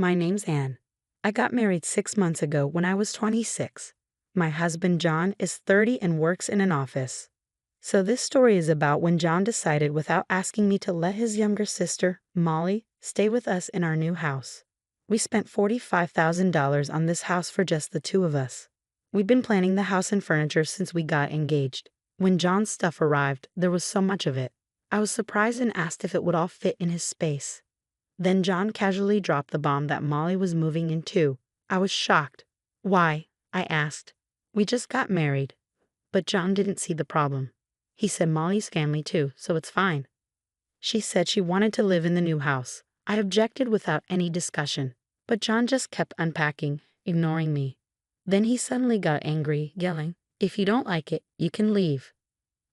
My name's Anne. I got married 6 months ago when I was 26. My husband John is 30 and works in an office. So this story is about when John decided without asking me to let his younger sister, Molly, stay with us in our new house. We spent $45,000 on this house for just the two of us. We'd been planning the house and furniture since we got engaged. When John's stuff arrived, there was so much of it. I was surprised and asked if it would all fit in his space. Then John casually dropped the bomb that Molly was moving in too. I was shocked. Why? I asked. We just got married. But John didn't see the problem. He said Molly's family too, so it's fine. She said she wanted to live in the new house. I objected without any discussion. But John just kept unpacking, ignoring me. Then he suddenly got angry, yelling, "If you don't like it, you can leave.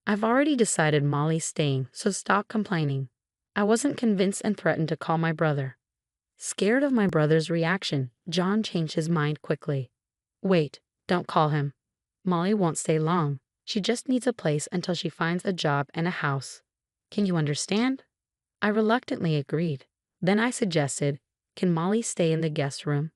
I've already decided Molly's staying, so stop complaining." I wasn't convinced and threatened to call my brother. Scared of my brother's reaction, John changed his mind quickly. "Wait, don't call him. Molly won't stay long. She just needs a place until she finds a job and a house. Can you understand?" I reluctantly agreed. Then I suggested, "Can Molly stay in the guest room?"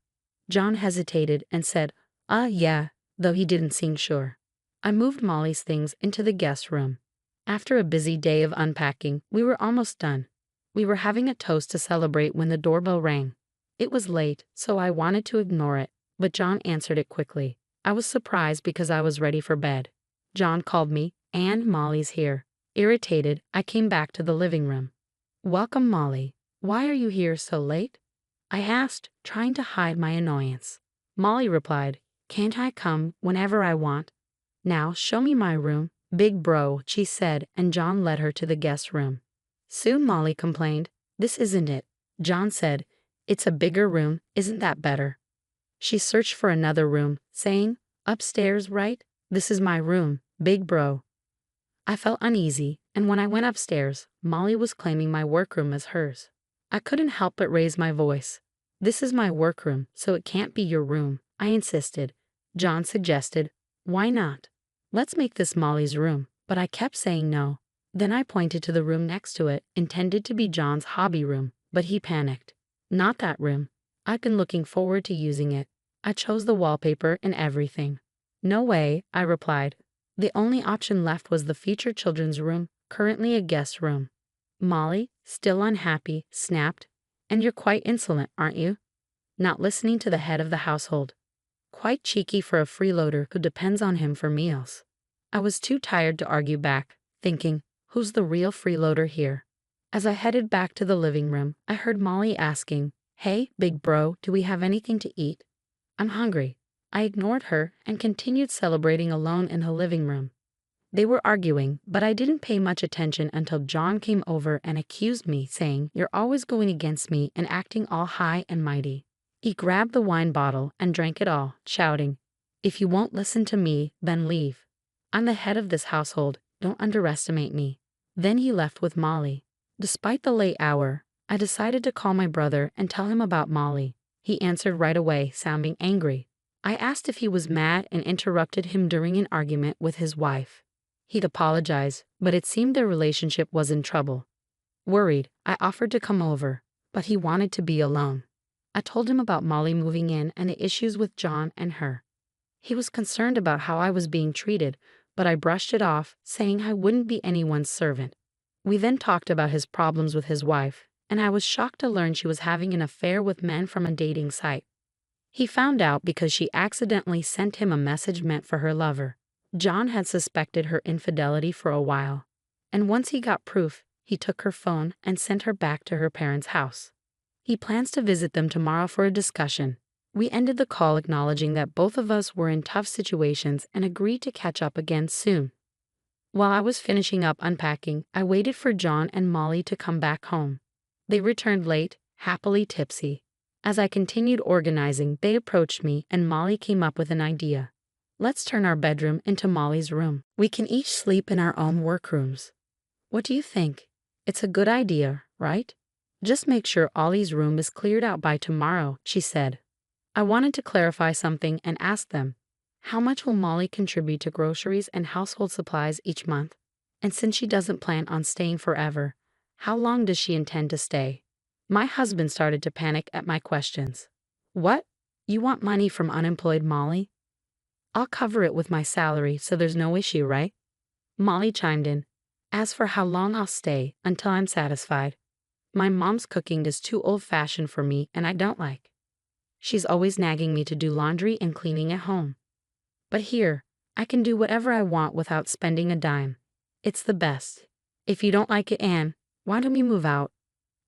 John hesitated and said, yeah," though he didn't seem sure. I moved Molly's things into the guest room. After a busy day of unpacking, we were almost done. We were having a toast to celebrate when the doorbell rang. It was late, so I wanted to ignore it, but John answered it quickly. I was surprised because I was ready for bed. John called me, "And Molly's here." Irritated, I came back to the living room. "Welcome, Molly. Why are you here so late?" I asked, trying to hide my annoyance. Molly replied, "Can't I come whenever I want? Now show me my room, big bro," she said, and John led her to the guest room. Soon Molly complained, "This isn't it." John said, "It's a bigger room, isn't that better?" She searched for another room, saying, "Upstairs, right? This is my room, big bro." I felt uneasy, and when I went upstairs, Molly was claiming my workroom as hers. I couldn't help but raise my voice. "This is my workroom, so it can't be your room," I insisted. John suggested, "Why not? Let's make this Molly's room," but I kept saying no. Then I pointed to the room next to it, intended to be John's hobby room, but he panicked. "Not that room. I've been looking forward to using it. I chose the wallpaper and everything." "No way," I replied. The only option left was the featured children's room, currently a guest room. Molly, still unhappy, snapped, "And you're quite insolent, aren't you? Not listening to the head of the household. Quite cheeky for a freeloader who depends on him for meals." I was too tired to argue back, thinking, who's the real freeloader here? As I headed back to the living room, I heard Molly asking, "Hey, big bro, do we have anything to eat?" "I'm hungry." I ignored her and continued celebrating alone in the living room. They were arguing, but I didn't pay much attention until John came over and accused me, saying, "You're always going against me and acting all high and mighty." He grabbed the wine bottle and drank it all, shouting, "If you won't listen to me, then leave. I'm the head of this household, don't underestimate me." Then he left with Molly. Despite the late hour, I decided to call my brother and tell him about Molly. He answered right away, sounding angry. I asked if he was mad and interrupted him during an argument with his wife. He'd apologized, but it seemed their relationship was in trouble. Worried, I offered to come over, but he wanted to be alone. I told him about Molly moving in and the issues with John and her. He was concerned about how I was being treated, but I brushed it off, saying I wouldn't be anyone's servant. We then talked about his problems with his wife, and I was shocked to learn she was having an affair with men from a dating site. He found out because she accidentally sent him a message meant for her lover. John had suspected her infidelity for a while, and once he got proof, he took her phone and sent her back to her parents' house. He plans to visit them tomorrow for a discussion. We ended the call acknowledging that both of us were in tough situations and agreed to catch up again soon. While I was finishing up unpacking, I waited for John and Molly to come back home. They returned late, happily tipsy. As I continued organizing, they approached me and Molly came up with an idea. "Let's turn our bedroom into Molly's room. We can each sleep in our own workrooms. What do you think? It's a good idea, right? Just make sure Ollie's room is cleared out by tomorrow," she said. I wanted to clarify something and ask them, how much will Molly contribute to groceries and household supplies each month? And since she doesn't plan on staying forever, how long does she intend to stay? My husband started to panic at my questions. What? You want money from unemployed Molly? I'll cover it with my salary, so there's no issue, right? Molly chimed in. As for how long I'll stay, until I'm satisfied. My mom's cooking is too old-fashioned for me and I don't like. She's always nagging me to do laundry and cleaning at home. But here, I can do whatever I want without spending a dime. It's the best. If you don't like it, Anne, why don't we move out?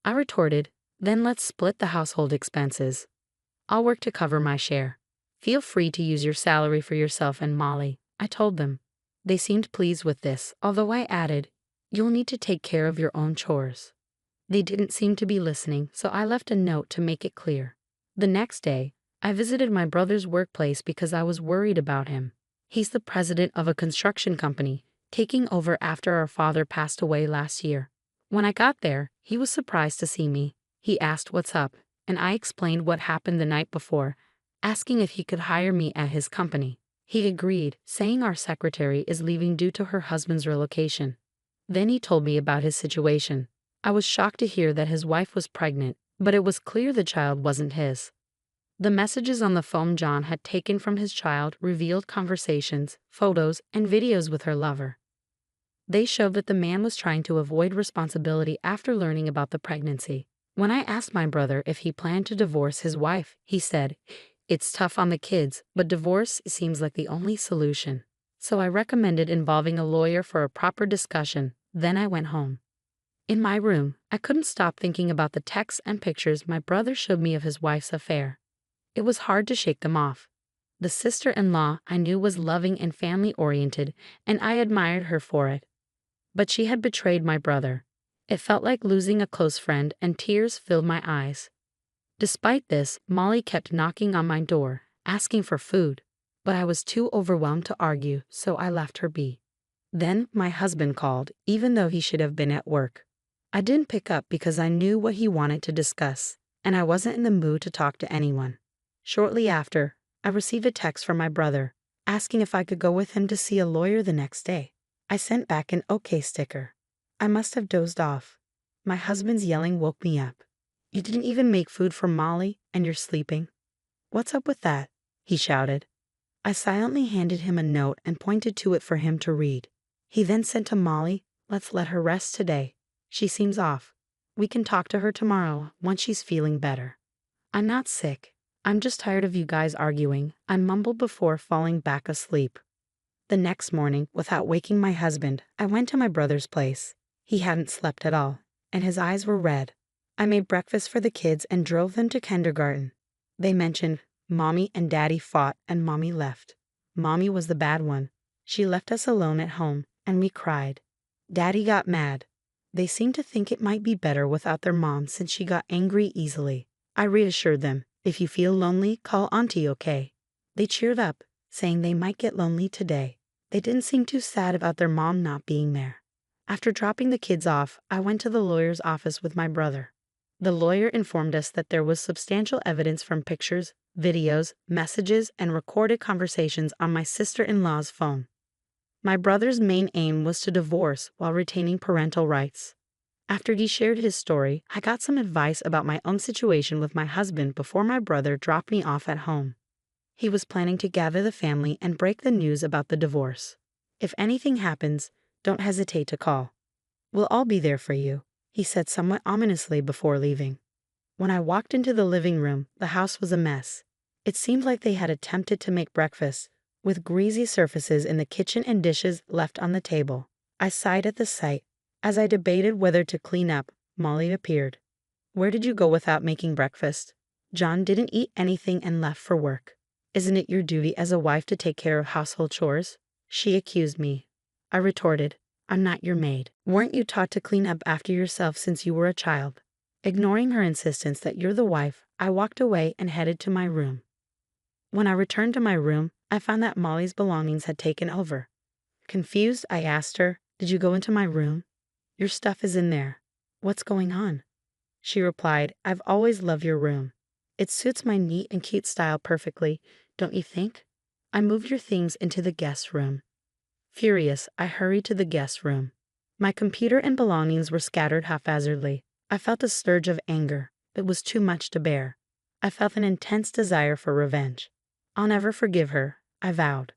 I retorted, then let's split the household expenses. I'll work to cover my share. Feel free to use your salary for yourself and Molly, I told them. They seemed pleased with this, although I added, you'll need to take care of your own chores. They didn't seem to be listening, so I left a note to make it clear. The next day, I visited my brother's workplace because I was worried about him. He's the president of a construction company, taking over after our father passed away last year. When I got there, he was surprised to see me. He asked what's up, and I explained what happened the night before, asking if he could hire me at his company. He agreed, saying our secretary is leaving due to her husband's relocation. Then he told me about his situation. I was shocked to hear that his wife was pregnant, but it was clear the child wasn't his. The messages on the phone John had taken from his child revealed conversations, photos, and videos with her lover. They showed that the man was trying to avoid responsibility after learning about the pregnancy. When I asked my brother if he planned to divorce his wife, he said, "It's tough on the kids, but divorce seems like the only solution." So I recommended involving a lawyer for a proper discussion. Then I went home. In my room, I couldn't stop thinking about the texts and pictures my brother showed me of his wife's affair. It was hard to shake them off. The sister-in-law I knew was loving and family-oriented, and I admired her for it. But she had betrayed my brother. It felt like losing a close friend, and tears filled my eyes. Despite this, Molly kept knocking on my door, asking for food. But I was too overwhelmed to argue, so I left her be. Then my husband called, even though he should have been at work. I didn't pick up because I knew what he wanted to discuss, and I wasn't in the mood to talk to anyone. Shortly after, I received a text from my brother, asking if I could go with him to see a lawyer the next day. I sent back an OK sticker. I must have dozed off. My husband's yelling woke me up. You didn't even make food for Molly, and you're sleeping? What's up with that? He shouted. I silently handed him a note and pointed to it for him to read. He then said to Molly, let's let her rest today. She seems off. We can talk to her tomorrow once she's feeling better. I'm not sick. I'm just tired of you guys arguing, I mumbled before falling back asleep. The next morning, without waking my husband, I went to my brother's place. He hadn't slept at all, and his eyes were red. I made breakfast for the kids and drove them to kindergarten. They mentioned, Mommy and Daddy fought and Mommy left. Mommy was the bad one. She left us alone at home, and we cried. Daddy got mad. They seemed to think it might be better without their mom since she got angry easily. I reassured them, if you feel lonely, call Auntie, okay? They cheered up, saying they might get lonely today. They didn't seem too sad about their mom not being there. After dropping the kids off, I went to the lawyer's office with my brother. The lawyer informed us that there was substantial evidence from pictures, videos, messages, and recorded conversations on my sister-in-law's phone. My brother's main aim was to divorce while retaining parental rights. After he shared his story, I got some advice about my own situation with my husband before my brother dropped me off at home. He was planning to gather the family and break the news about the divorce. If anything happens, don't hesitate to call. We'll all be there for you, he said somewhat ominously before leaving. When I walked into the living room, the house was a mess. It seemed like they had attempted to make breakfast, with greasy surfaces in the kitchen and dishes left on the table. I sighed at the sight. As I debated whether to clean up, Molly appeared. Where did you go without making breakfast? John didn't eat anything and left for work. Isn't it your duty as a wife to take care of household chores? She accused me. I retorted, I'm not your maid. Weren't you taught to clean up after yourself since you were a child? Ignoring her insistence that you're the wife, I walked away and headed to my room. When I returned to my room, I found that Molly's belongings had taken over. Confused, I asked her, did you go into my room? Your stuff is in there. What's going on? She replied, I've always loved your room. It suits my neat and cute style perfectly, don't you think? I moved your things into the guest room. Furious, I hurried to the guest room. My computer and belongings were scattered haphazardly. I felt a surge of anger. It was too much to bear. I felt an intense desire for revenge. I'll never forgive her, I vowed.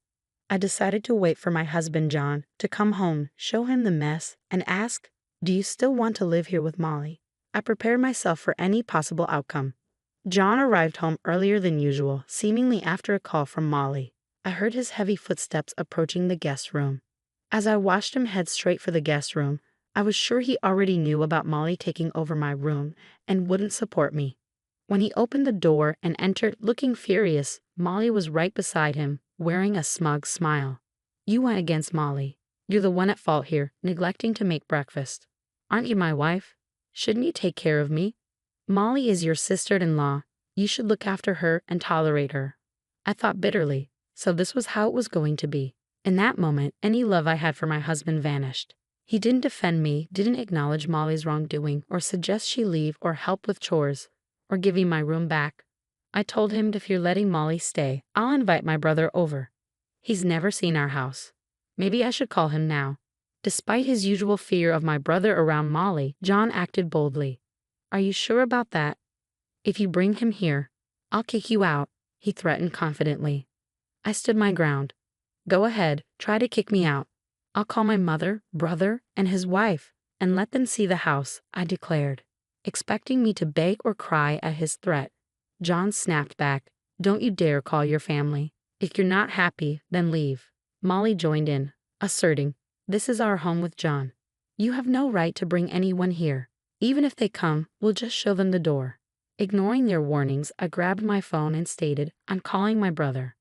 I decided to wait for my husband John to come home, show him the mess, and ask, "Do you still want to live here with Molly?" I prepared myself for any possible outcome. John arrived home earlier than usual, seemingly after a call from Molly. I heard his heavy footsteps approaching the guest room. As I watched him head straight for the guest room, I was sure he already knew about Molly taking over my room and wouldn't support me. When he opened the door and entered looking furious, Molly was right beside him, wearing a smug smile. "You went against Molly. You're the one at fault here, neglecting to make breakfast. Aren't you my wife? Shouldn't you take care of me? Molly is your sister-in-law. You should look after her and tolerate her." I thought bitterly, so this was how it was going to be. In that moment, any love I had for my husband vanished. He didn't defend me, didn't acknowledge Molly's wrongdoing, or suggest she leave or help with chores, or giving my room back. I told him, "If you're letting Molly stay, I'll invite my brother over. He's never seen our house. Maybe I should call him now." Despite his usual fear of my brother around Molly, John acted boldly. "Are you sure about that? If you bring him here, I'll kick you out," he threatened confidently. I stood my ground. "Go ahead, try to kick me out. I'll call my mother, brother, and his wife, and let them see the house," I declared. Expecting me to beg or cry at his threat, John snapped back, "Don't you dare call your family. If you're not happy, then leave." Molly joined in, asserting, "This is our home with John. You have no right to bring anyone here. Even if they come, we'll just show them the door." Ignoring their warnings, I grabbed my phone and stated, "I'm calling my brother."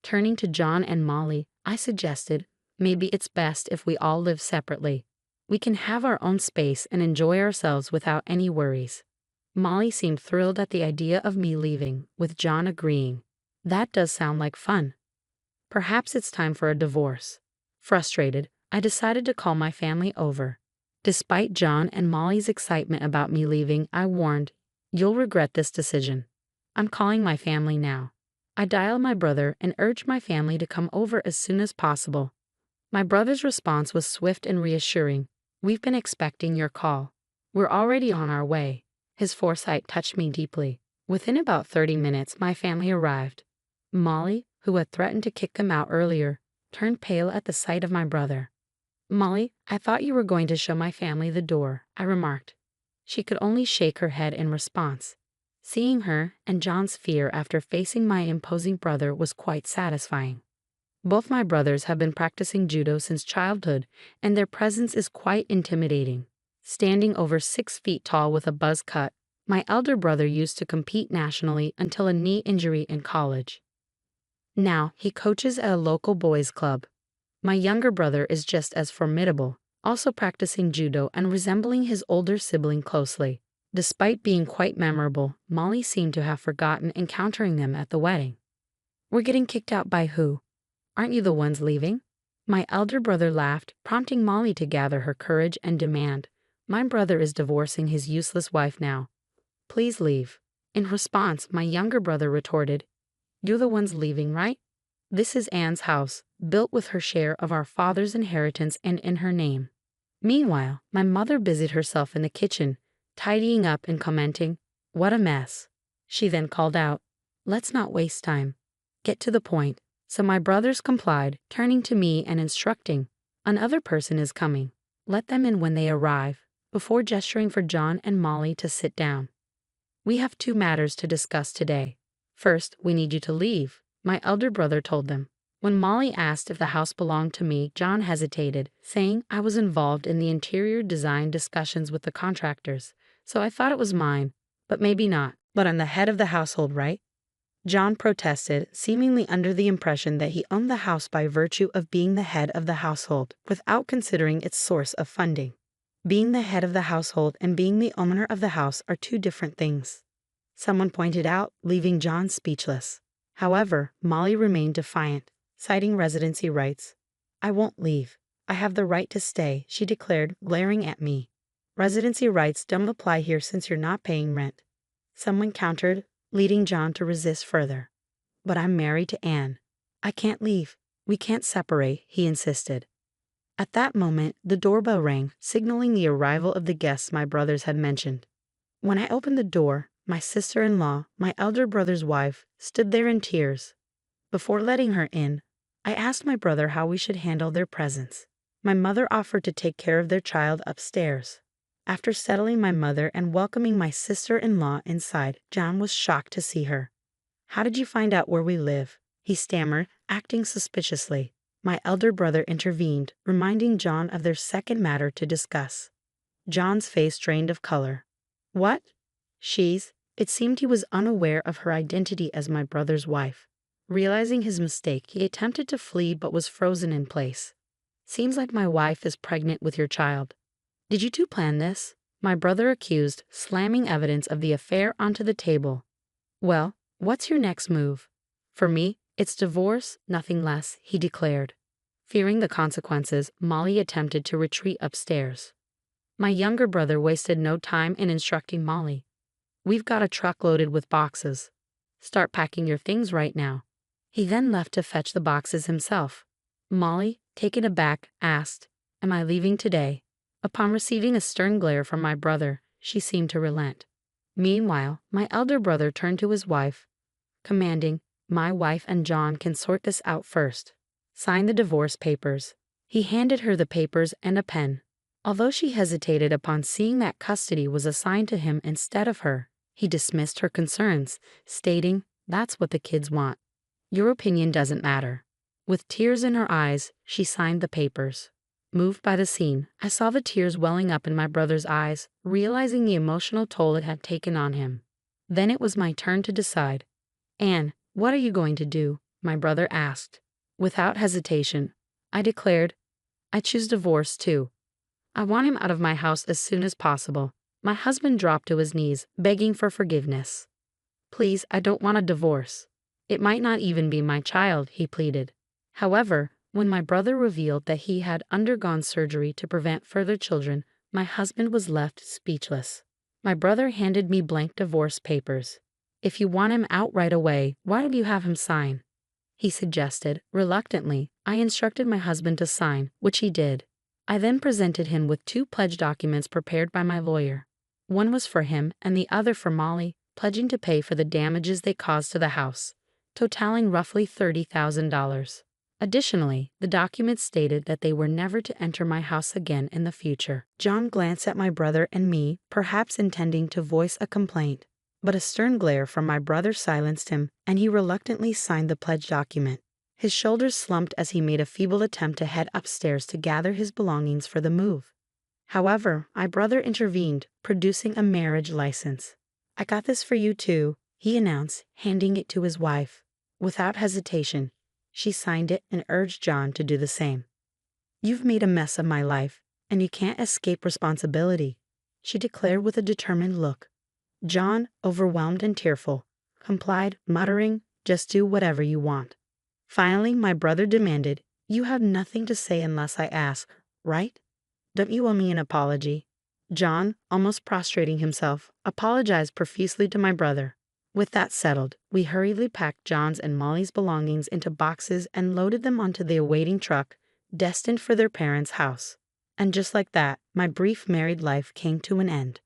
Turning to John and Molly, I suggested, "Maybe it's best if we all live separately. We can have our own space and enjoy ourselves without any worries." Molly seemed thrilled at the idea of me leaving, with John agreeing. "That does sound like fun. Perhaps it's time for a divorce." Frustrated, I decided to call my family over. Despite John and Molly's excitement about me leaving, I warned, "You'll regret this decision. I'm calling my family now." I dialed my brother and urged my family to come over as soon as possible. My brother's response was swift and reassuring. "We've been expecting your call. We're already on our way." His foresight touched me deeply. Within about 30 minutes, my family arrived. Molly, who had threatened to kick them out earlier, turned pale at the sight of my brother. "Molly, I thought you were going to show my family the door," I remarked. She could only shake her head in response. Seeing her and John's fear after facing my imposing brother was quite satisfying. Both my brothers have been practicing judo since childhood, and their presence is quite intimidating. Standing over 6 feet tall with a buzz cut, my elder brother used to compete nationally until a knee injury in college. Now, he coaches at a local boys' club. My younger brother is just as formidable, also practicing judo and resembling his older sibling closely. Despite being quite memorable, Molly seemed to have forgotten encountering them at the wedding. "We're getting kicked out by who? Aren't you the ones leaving?" My elder brother laughed, prompting Molly to gather her courage and demand, "My brother is divorcing his useless wife now. Please leave." In response, my younger brother retorted, "You're the ones leaving, right? This is Anne's house, built with her share of our father's inheritance and in her name." Meanwhile, my mother busied herself in the kitchen, tidying up and commenting, "What a mess." She then called out, "Let's not waste time. Get to the point." So my brothers complied, turning to me and instructing, "Another person is coming. Let them in when they arrive," before gesturing for John and Molly to sit down. "We have 2 matters to discuss today. First, we need you to leave," my elder brother told them. When Molly asked if the house belonged to me, John hesitated, saying I was involved in the interior design discussions with the contractors, so I thought it was mine, but maybe not. "But I'm the head of the household, right?" John protested, seemingly under the impression that he owned the house by virtue of being the head of the household, without considering its source of funding. Being the head of the household and being the owner of the house are 2 different things, someone pointed out, leaving John speechless. However, Molly remained defiant, citing residency rights. "I won't leave. I have the right to stay," she declared, glaring at me. "Residency rights don't apply here since you're not paying rent," someone countered, leading John to resist further. "But I'm married to Anne. I can't leave. We can't separate," he insisted. At that moment, the doorbell rang, signaling the arrival of the guests my brothers had mentioned. When I opened the door, my sister-in-law, my elder brother's wife, stood there in tears. Before letting her in, I asked my brother how we should handle their presence. My mother offered to take care of their child upstairs. After settling my mother and welcoming my sister-in-law inside, John was shocked to see her. "How did you find out where we live?" he stammered, acting suspiciously. My elder brother intervened, reminding John of their second matter to discuss. John's face drained of color. "What? She's—" It seemed he was unaware of her identity as my brother's wife. Realizing his mistake, he attempted to flee but was frozen in place. "Seems like my wife is pregnant with your child. Did you two plan this?" my brother accused, slamming evidence of the affair onto the table. "Well, what's your next move?" "For me, it's divorce, nothing less," he declared. Fearing the consequences, Molly attempted to retreat upstairs. My younger brother wasted no time in instructing Molly. "We've got a truck loaded with boxes. Start packing your things right now." He then left to fetch the boxes himself. Molly, taken aback, asked, "Am I leaving today?" Upon receiving a stern glare from my brother, she seemed to relent. Meanwhile, my elder brother turned to his wife, commanding, "My wife and John can sort this out first. Sign the divorce papers." He handed her the papers and a pen. Although she hesitated upon seeing that custody was assigned to him instead of her, he dismissed her concerns, stating, "That's what the kids want. Your opinion doesn't matter." With tears in her eyes, she signed the papers. Moved by the scene, I saw the tears welling up in my brother's eyes, realizing the emotional toll it had taken on him. Then it was my turn to decide. "Anne, what are you going to do?" my brother asked. Without hesitation, I declared, "I choose divorce too. I want him out of my house as soon as possible." My husband dropped to his knees, begging for forgiveness. "Please, I don't want a divorce. It might not even be my child," he pleaded. However, when my brother revealed that he had undergone surgery to prevent further children, my husband was left speechless. My brother handed me blank divorce papers. "If you want him out right away, why don't you have him sign?" he suggested. Reluctantly, I instructed my husband to sign, which he did. I then presented him with 2 pledge documents prepared by my lawyer. One was for him and the other for Molly, pledging to pay for the damages they caused to the house, totaling roughly $30,000. Additionally, the documents stated that they were never to enter my house again in the future. John glanced at my brother and me, perhaps intending to voice a complaint, but a stern glare from my brother silenced him, and he reluctantly signed the pledge document. His shoulders slumped as he made a feeble attempt to head upstairs to gather his belongings for the move. However, my brother intervened, producing a marriage license. "I got this for you too," he announced, handing it to his wife. Without hesitation, she signed it and urged John to do the same. "You've made a mess of my life, and you can't escape responsibility," she declared with a determined look. John, overwhelmed and tearful, complied, muttering, "Just do whatever you want." Finally, my brother demanded, "You have nothing to say unless I ask, right? Don't you owe me an apology?" John, almost prostrating himself, apologized profusely to my brother. With that settled, we hurriedly packed John's and Molly's belongings into boxes and loaded them onto the awaiting truck, destined for their parents' house. And just like that, my brief married life came to an end.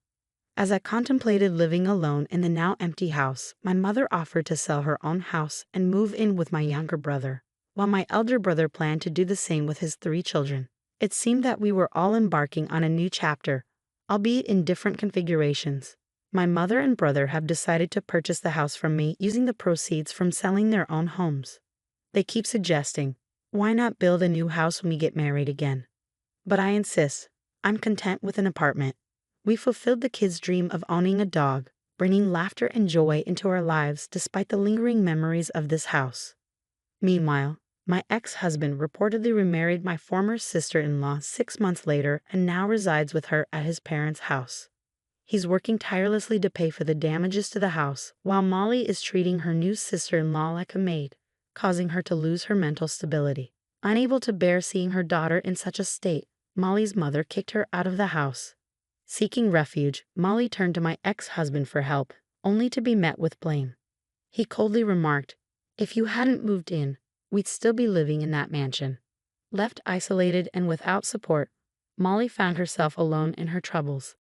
As I contemplated living alone in the now empty house, my mother offered to sell her own house and move in with my younger brother, while my elder brother planned to do the same with his 3 children. It seemed that we were all embarking on a new chapter, albeit in different configurations. My mother and brother have decided to purchase the house from me using the proceeds from selling their own homes. They keep suggesting, "Why not build a new house when we get married again?" But I insist, I'm content with an apartment. We fulfilled the kids' dream of owning a dog, bringing laughter and joy into our lives despite the lingering memories of this house. Meanwhile, my ex-husband reportedly remarried my former sister-in-law 6 months later and now resides with her at his parents' house. He's working tirelessly to pay for the damages to the house, while Molly is treating her new sister-in-law like a maid, causing her to lose her mental stability. Unable to bear seeing her daughter in such a state, Molly's mother kicked her out of the house. Seeking refuge, Molly turned to my ex-husband for help, only to be met with blame. He coldly remarked, "If you hadn't moved in, we'd still be living in that mansion." Left isolated and without support, Molly found herself alone in her troubles.